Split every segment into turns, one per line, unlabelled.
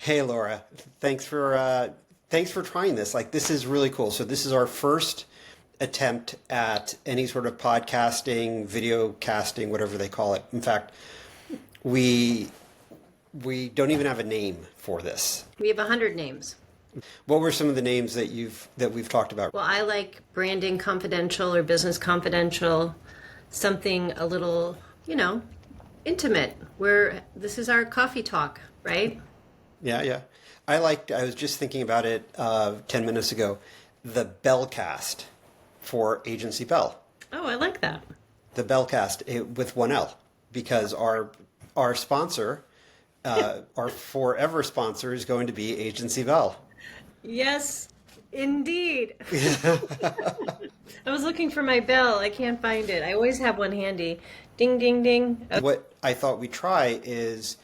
Hey Laura, thanks for trying this. Like this is really cool. So this is our first attempt at any sort of podcasting, video casting, whatever they call it. In fact, we we don't even have a name for this.
We have 100 names.
What were some of the names that we've talked about?
Well, I like branding confidential or business confidential, something a little, intimate, where this is our coffee talk, right?
Yeah, yeah. I was just thinking about it 10 minutes ago, the Bellcast for Agency Bell.
Oh, I like that.
The Bellcast with one L, because our sponsor, our forever sponsor is going to be Agency Bell.
Yes, indeed. I was looking for my bell. I can't find it. I always have one handy. Ding, ding, ding.
What I thought we'd try is,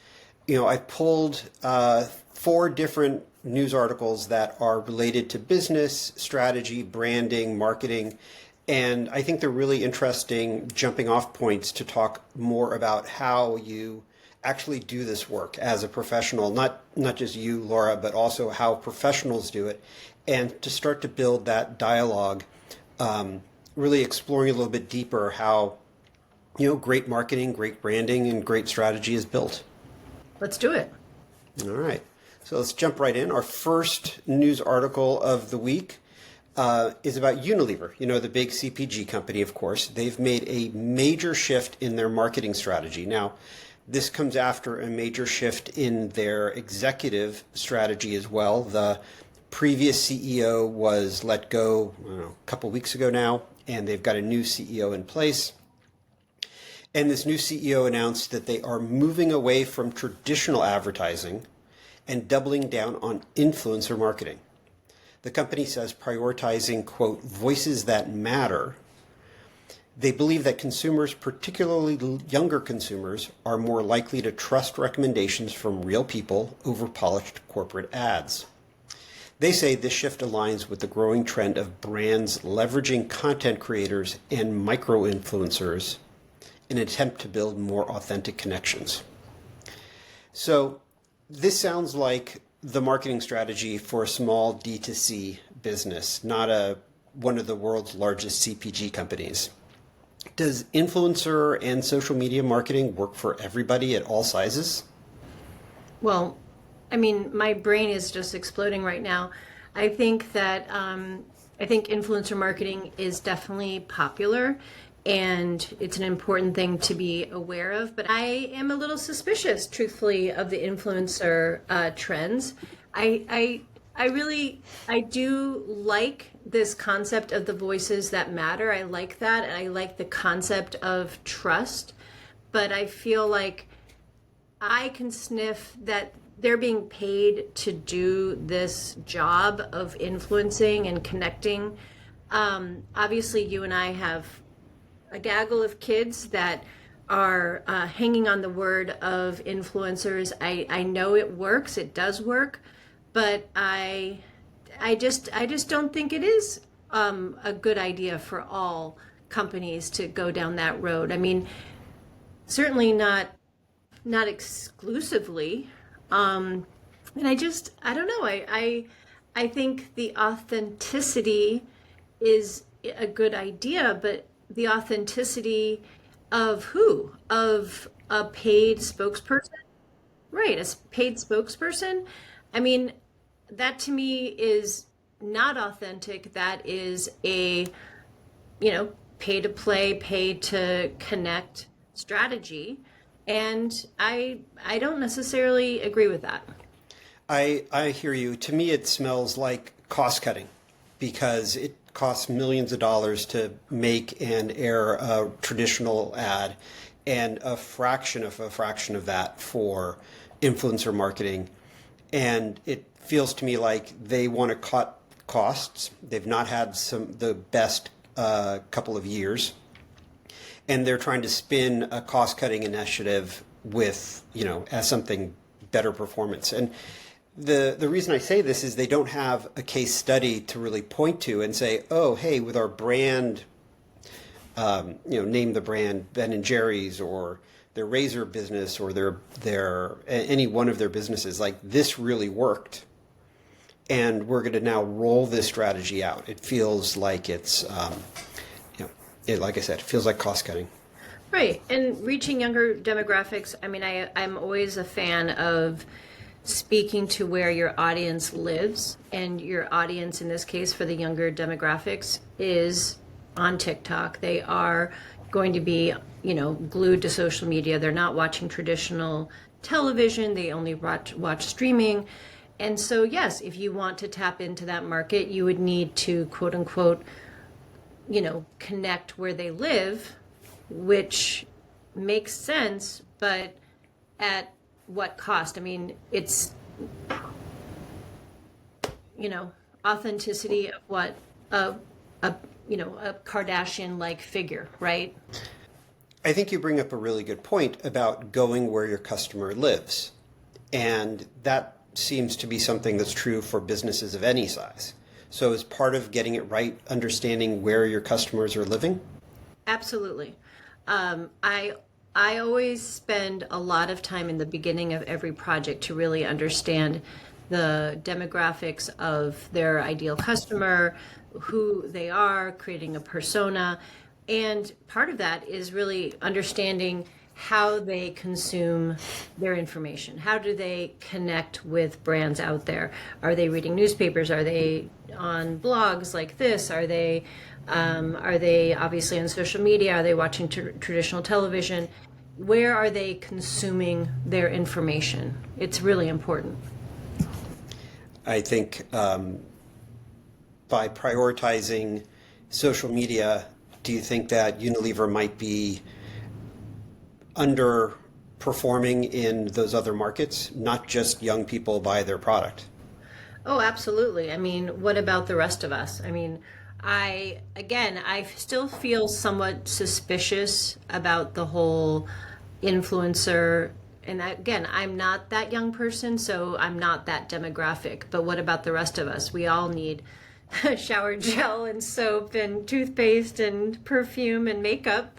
I pulled four different news articles that are related to business, strategy, branding, marketing, and I think they're really interesting jumping off points to talk more about how you actually do this work as a professional, not just you, Laura, but also how professionals do it, and to start to build that dialogue, really exploring a little bit deeper how, great marketing, great branding, and great strategy is built.
Let's do it.
All right. So let's jump right in. Our first news article of the week is about Unilever, the big CPG company, of course. They've made a major shift in their marketing strategy. Now, this comes after a major shift in their executive strategy as well. The previous CEO was let go a couple weeks ago now, and they've got a new CEO in place. And this new CEO announced that they are moving away from traditional advertising and doubling down on influencer marketing. The company says prioritizing, quote, voices that matter. They believe that consumers, particularly younger consumers, are more likely to trust recommendations from real people over polished corporate ads. They say this shift aligns with the growing trend of brands leveraging content creators and micro-influencers in an attempt to build more authentic connections. So this sounds like the marketing strategy for a small D2C business, not one of the world's largest CPG companies. Does influencer and social media marketing work for everybody at all sizes?
Well, my brain is just exploding right now. I think that I think influencer marketing is definitely popular, and it's an important thing to be aware of. But I am a little suspicious, truthfully, of the influencer trends. I do like this concept of the voices that matter. I like that, and I like the concept of trust. But I feel like I can sniff that they're being paid to do this job of influencing and connecting. Obviously, you and I have a gaggle of kids that are hanging on the word of influencers. I know it works. It does work. But I just don't think it is a good idea for all companies to go down that road. Certainly not exclusively. And I don't know. I think the authenticity is a good idea, but the authenticity of who? Of a paid spokesperson? Right, a paid spokesperson? That to me is not authentic. That is a, pay to play, pay to connect strategy. And I don't necessarily agree with that.
I hear you. To me, it smells like cost cutting because it costs millions of dollars to make and air a traditional ad and a fraction of that for influencer marketing. And it feels to me like they want to cut costs. They've not had the best couple of years. And they're trying to spin a cost-cutting initiative with, as something better performance. And the reason I say this is they don't have a case study to really point to and say, oh, hey, with our brand, name the brand Ben and Jerry's or their razor business or their any one of their businesses, like this really worked, and we're going to now roll this strategy out. It feels like it's, like I said, it feels like cost cutting.
Right. And reaching younger demographics, I mean, I'm always a fan of speaking to where your audience lives. And your audience, in this case, for the younger demographics, is on TikTok. They are going to be, glued to social media. They're not watching traditional television. They only watch streaming. And so, yes, if you want to tap into that market, you would need to, quote unquote, connect where they live, which makes sense, but at what cost? I mean, it's, authenticity of what a Kardashian-like figure, right?
I think you bring up a really good point about going where your customer lives. And that seems to be something that's true for businesses of any size. So as part of getting it right, understanding where your customers are living?
Absolutely. I always spend a lot of time in the beginning of every project to really understand the demographics of their ideal customer, who they are, creating a persona. And part of that is really understanding how they consume their information. How do they connect with brands out there? Are they reading newspapers? Are they on blogs like this? Are they obviously on social media? Are they watching traditional television? Where are they consuming their information? It's really important.
I think by prioritizing social media, do you think that Unilever might be underperforming in those other markets, not just young people buy their product?
Oh, absolutely. I mean, what about the rest of us? I mean, I still feel somewhat suspicious about the whole influencer. And again, I'm not that young person, so I'm not that demographic. But what about the rest of us? We all need shower gel and soap and toothpaste and perfume and makeup.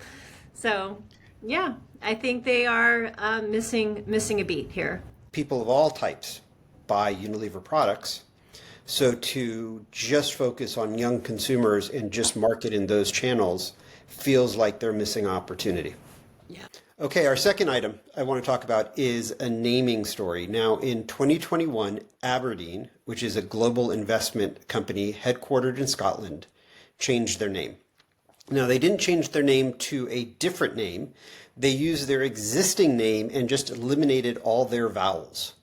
So, yeah, I think they are missing a beat here.
People of all types buy Unilever products. So to just focus on young consumers and just market in those channels feels like they're missing opportunity.
Yeah.
Okay, our second item I want to talk about is a naming story. Now, in 2021, Aberdeen, which is a global investment company headquartered in Scotland, changed their name. Now, they didn't change their name to a different name. They used their existing name and just eliminated all their vowels.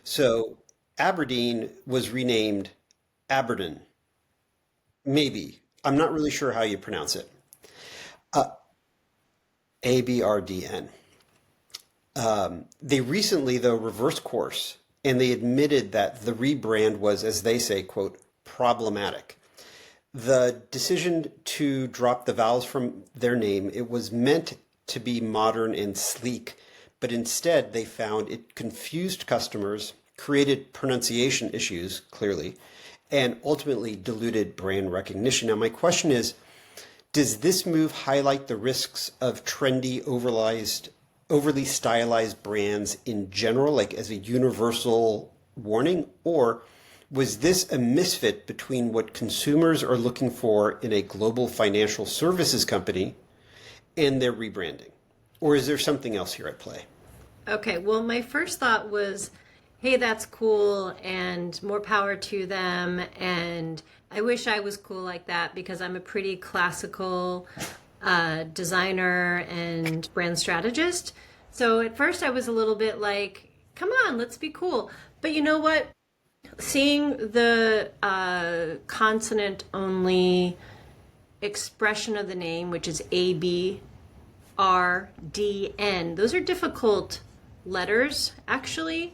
So Aberdeen was renamed Aberdeen. Maybe. I'm not really sure how you pronounce it. ABRDN. They recently, though, reversed course, and they admitted that the rebrand was, as they say, quote, problematic. The decision to drop the vowels from their name, it was meant to be modern and sleek, but instead they found it confused customers, created pronunciation issues, clearly, and ultimately diluted brand recognition. Now, my question is, does this move highlight the risks of trendy, overly stylized brands in general, like as a universal warning? Or was this a misfit between what consumers are looking for in a global financial services company and their rebranding? Or is there something else here at play?
Okay, well, my first thought was, hey, that's cool and more power to them. And I wish I was cool like that because I'm a pretty classical designer and brand strategist. So at first I was a little bit like, come on, let's be cool. But you know what? Seeing the consonant only expression of the name, which is ABRDN, those are difficult letters, actually.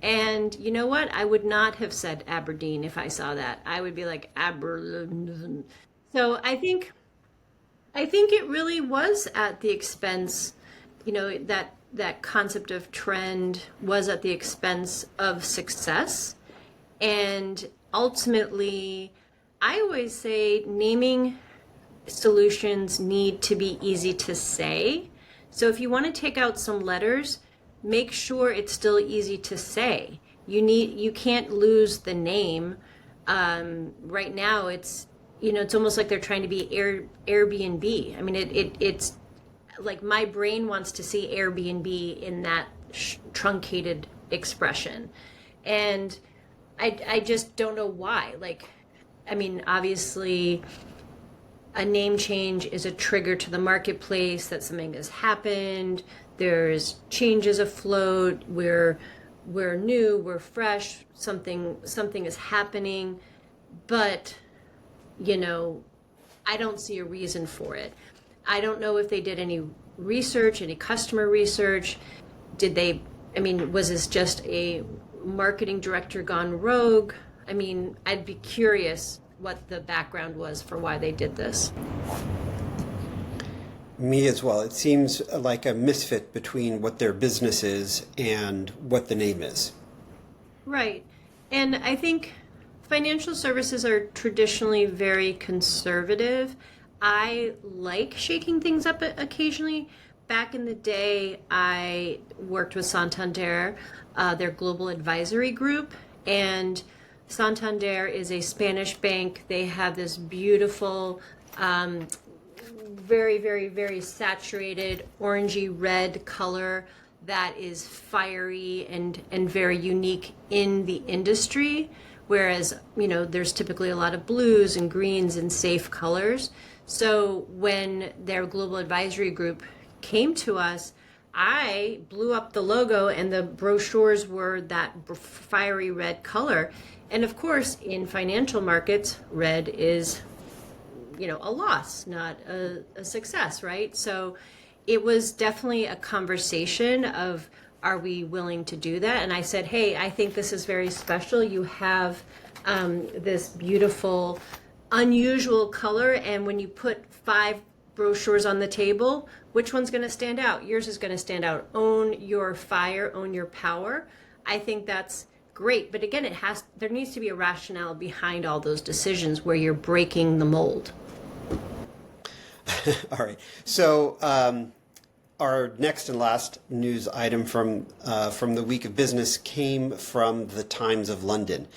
And you know what? I would not have said Aberdeen if I saw that. I would be like Aberdeen. So I think it really was at the expense, that concept of trend was at the expense of success. And ultimately, I always say naming solutions need to be easy to say. So if you want to take out some letters, make sure it's still easy to say. You can't lose the name. Right now it's almost like they're trying to be Airbnb. I mean, it's like my brain wants to see Airbnb in that truncated expression. And I just don't know why. Like, I mean, obviously a name change is a trigger to the marketplace that something has happened. There's changes afloat. We're new, we're fresh, something is happening, but I don't see a reason for it. I don't know if they did any research, any customer research. Was this just a marketing director gone rogue? I mean, I'd be curious what the background was for why they did this.
Me as well. It seems like a misfit between what their business is and what the name is.
Right. And I think financial services are traditionally very conservative. I like shaking things up occasionally. Back in the day, I worked with Santander, their global advisory group, and Santander is a Spanish bank. They have this beautiful, very, very, very saturated orangey red color that is fiery and very unique in the industry. Whereas, there's typically a lot of blues and greens and safe colors. So when their global advisory group came to us, I blew up the logo and the brochures were that fiery red color. And of course, in financial markets, red is, a loss, not a success, right? So it was definitely a conversation of, are we willing to do that? And I said, hey, I think this is very special. You have this beautiful, unusual color. And when you put 5 brochures on the table, which one's going to stand out? Yours is going to stand out. Own your fire, own your power. I think that's great. But again, there needs to be a rationale behind all those decisions where you're breaking the mold.
All right. So our next and last news item from the week of business came from the Times of London.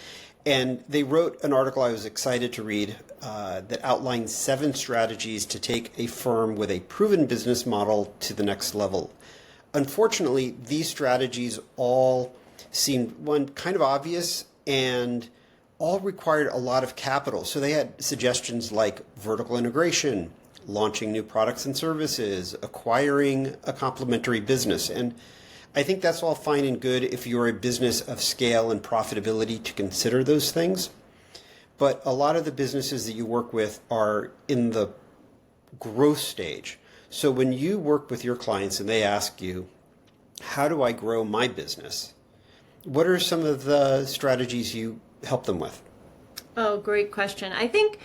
And they wrote an article I was excited to read that outlined 7 strategies to take a firm with a proven business model to the next level. Unfortunately, these strategies all seemed, one, kind of obvious and all required a lot of capital. So they had suggestions like vertical integration, launching new products and services, acquiring a complementary business. And I think that's all fine and good if you're a business of scale and profitability to consider those things. But a lot of the businesses that you work with are in the growth stage. So when you work with your clients and they ask you, how do I grow my business? What are some of the strategies you help them with?
Oh, great question. I think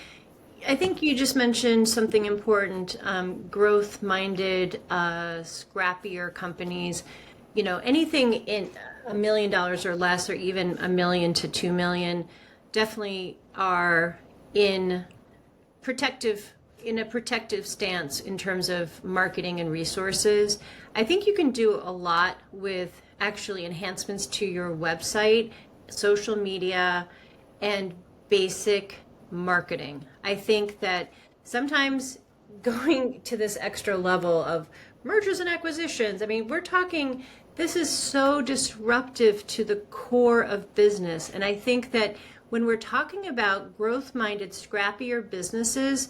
you just mentioned something important. Growth-minded, scrappier companies. Anything in $1 million or less, or even $1 million to $2 million, definitely are in a protective stance in terms of marketing and resources. I think you can do a lot with actually enhancements to your website, social media, and basic marketing. I think that sometimes going to this extra level of mergers and acquisitions, this is so disruptive to the core of business. And I think that when we're talking about growth-minded, scrappier businesses,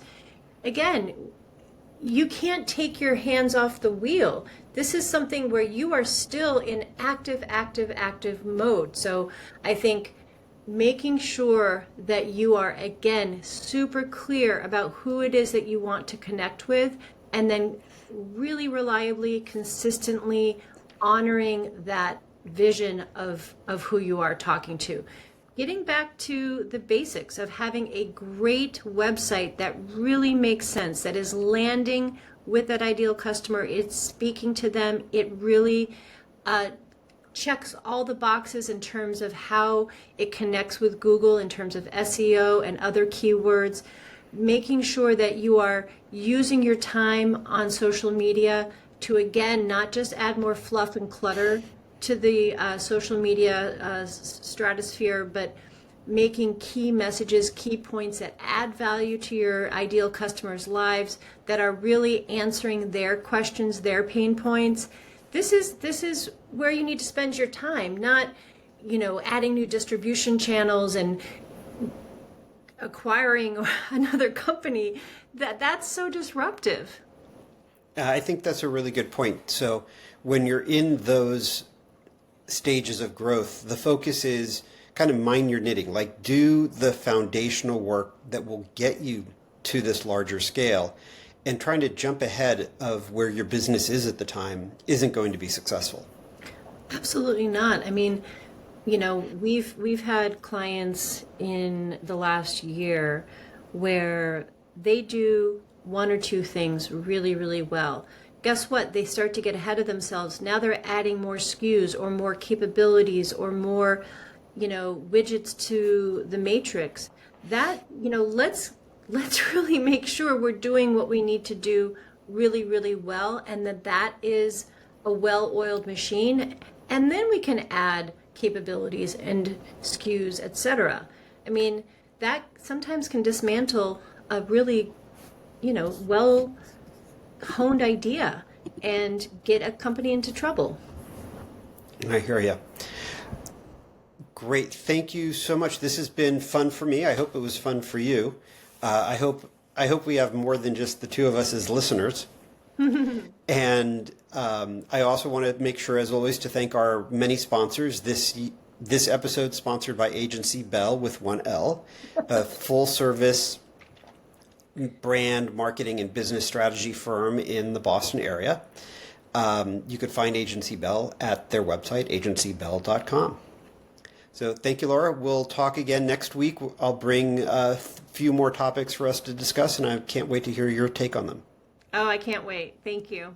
again, you can't take your hands off the wheel. This is something where you are still in active mode. So I think making sure that you are, again, super clear about who it is that you want to connect with, and then really reliably, consistently honoring that vision of who you are talking to. Getting back to the basics of having a great website that really makes sense, that is landing with that ideal customer, it's speaking to them, it really checks all the boxes in terms of how it connects with Google in terms of SEO and other keywords, making sure that you are using your time on social media to again, not just add more fluff and clutter to the social media stratosphere, but making key messages, key points that add value to your ideal customers' lives, that are really answering their questions, their pain points. This is where you need to spend your time, not, adding new distribution channels and acquiring another company. That's so disruptive.
I think that's a really good point. So when you're in those stages of growth, the focus is kind of mind your knitting, like do the foundational work that will get you to this larger scale, and trying to jump ahead of where your business is at the time isn't going to be successful.
Absolutely not. I mean, we've had clients in the last year where they do one or two things really, really well. Guess what? They start to get ahead of themselves. Now they're adding more SKUs or more capabilities or more, widgets to the matrix. That, let's really make sure we're doing what we need to do really, really well, and that is a well-oiled machine. And then we can add capabilities and SKUs, etc. I mean, that sometimes can dismantle a really, well honed idea and get a company into trouble.
I hear you. Great. Thank you so much. This has been fun for me. I hope it was fun for you. I hope we have more than just the two of us as listeners. And I also want to make sure, as always, to thank our many sponsors. This episode sponsored by Agency Bell with one L, a full-service brand marketing and business strategy firm in the Boston area. You could find Agency Bell at their website, agencybell.com. So thank you, Laura. We'll talk again next week. I'll bring a few more topics for us to discuss, and I can't wait to hear your take on them.
Oh, I can't wait. Thank you.